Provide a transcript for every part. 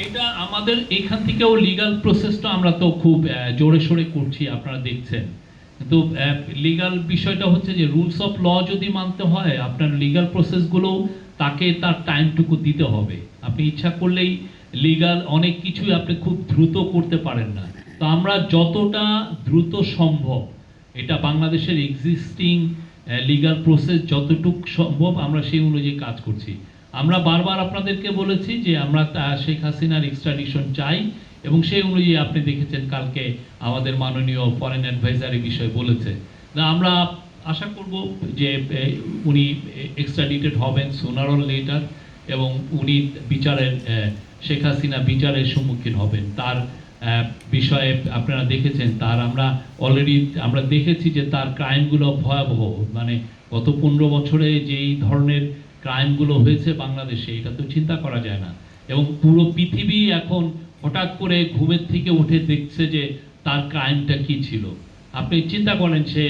এটা আমাদের এখান থেকেও লিগ্যাল প্রসেসটা আমরা তো খুব জোরে সোরে করছি, আপনারা দেখছেন। কিন্তু লিগ্যাল বিষয়টা হচ্ছে যে রুলস অফ ল যদি মানতে হয়, আপনার লিগ্যাল প্রসেসগুলো তাকে তার টাইমটুকু দিতে হবে। আপনি ইচ্ছা করলেই লিগ্যাল অনেক কিছুই আপনি খুব দ্রুত করতে পারেন না। তো আমরা যতটা দ্রুত সম্ভব, এটা বাংলাদেশের এক্সিস্টিং লিগ্যাল প্রসেস যতটুকু সম্ভব আমরা সেই অনুযায়ী কাজ করছি। আমরা বারবার আপনাদেরকে বলেছি যে আমরা শেখ হাসিনার এক্সট্রাডিশন চাই, এবং সেই অনুযায়ী আপনি দেখেছেন কালকে আমাদের মাননীয় ফরেন অ্যাডভাইজার এই বিষয়ে বলেছে। না, আমরা আশা করব যে উনি এক্সট্রাডিটেড হবেন সুনার অর লেটার, এবং উনি বিচারের শেখ হাসিনা বিচারের সম্মুখীন হবেন। তার বিষয়ে আপনারা দেখেছেন, তার অলরেডি আমরা দেখেছি যে তার ক্রাইমগুলো ভয়াবহ। মানে গত 15 বছরে যেই ধরনের ক্রাইমগুলো হয়েছে বাংলাদেশে, এটা তো চিন্তা করা যায় না। এবং পুরো পৃথিবী এখন হঠাৎ করে ঘুমের থেকে উঠে দেখছে যে তার ক্রাইমটা কি ছিল। আপনি চিন্তা করেন, সে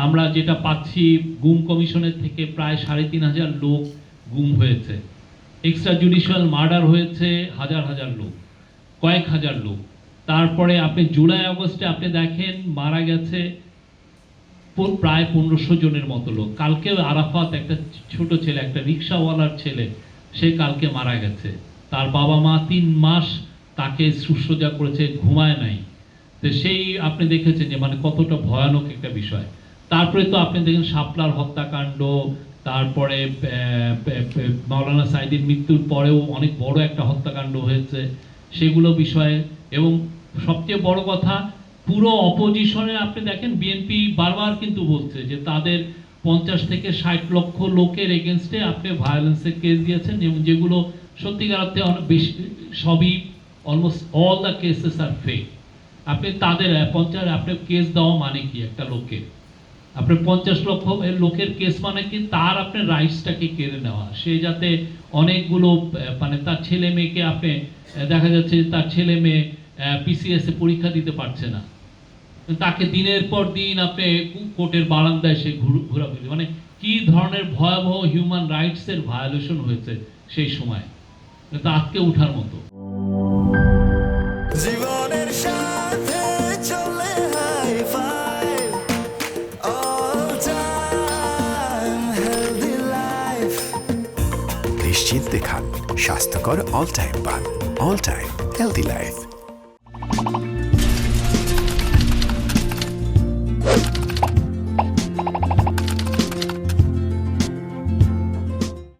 আমরা যেটা পাচ্ছি গুম কমিশনের থেকে প্রায় 3,500 লোক গুম হয়েছে, এক্সট্রা জুডিশিয়াল মার্ডার হয়েছে হাজার হাজার লোক, কয়েক হাজার লোক। তারপরে আপনি জুলাই আগস্টে আপনি দেখেন মারা গেছে প্রায় 1500 জনের মতো লোক। কালকে আরাফাত, একটা ছোট ছেলে, একটা রিক্সাওয়ালার ছেলে, সে কালকে মারা গেছে। তার বাবা মা 3 মাস তাকে শুশ্রূষা করেছে, ঘুমায় নাই। তো সেই আপনি দেখেছেন যে মানে কতটা ভয়ানক একটা বিষয়। তারপরে তো আপনি দেখেন শাপলার হত্যাকাণ্ড, তারপরে মাওলানা সাঈদীর মৃত্যুর পরেও অনেক বড় একটা হত্যাকাণ্ড হয়েছে, সেগুলো বিষয়ে। এবং সবচেয়ে বড় কথা, পুরো অপোজিশনে আপনি দেখেন বিএনপি বারবার কিন্তু বলছে যে তাদের 50 থেকে 60 লক্ষ লোকের এগেনস্টে আপনি ভায়োলেন্সের কেস দিয়েছেন, এবং যেগুলো সত্যিকার অর্থে অনেক বেশি, সবই almost all the cases are fake. আপনি তাদের 50 আপনি কেস দেওয়া মানে কি একটা লোকের? আপনি 50 লক্ষ লোকের কেস মানে কি তার আপনার রাইটসটাকে কেড়ে নেওয়া, সে যাতে অনেকগুলো মানে তার ছেলে মেয়েকে আপনি দেখা যাচ্ছে তার ছেলে মেয়ে পিসিএস এ পরীক্ষা দিতে পারছে না, তাকে দিনের পর দিন আপনি কোর্টের বারান্দায় সে ঘোরাঘুরি, মানে কি ধরনের ভয়াবহ হিউম্যান রাইটস এর ভায়োলেশন হয়েছে সেই সময়, তা আজকে উঠার মতো। জীবনের সাথে চলে hi-fi, all time healthy life. নিশ্চিন্তে খান স্বাস্থ্যকর অল টাইম পান, অল টাইম হেলদি লাইফ।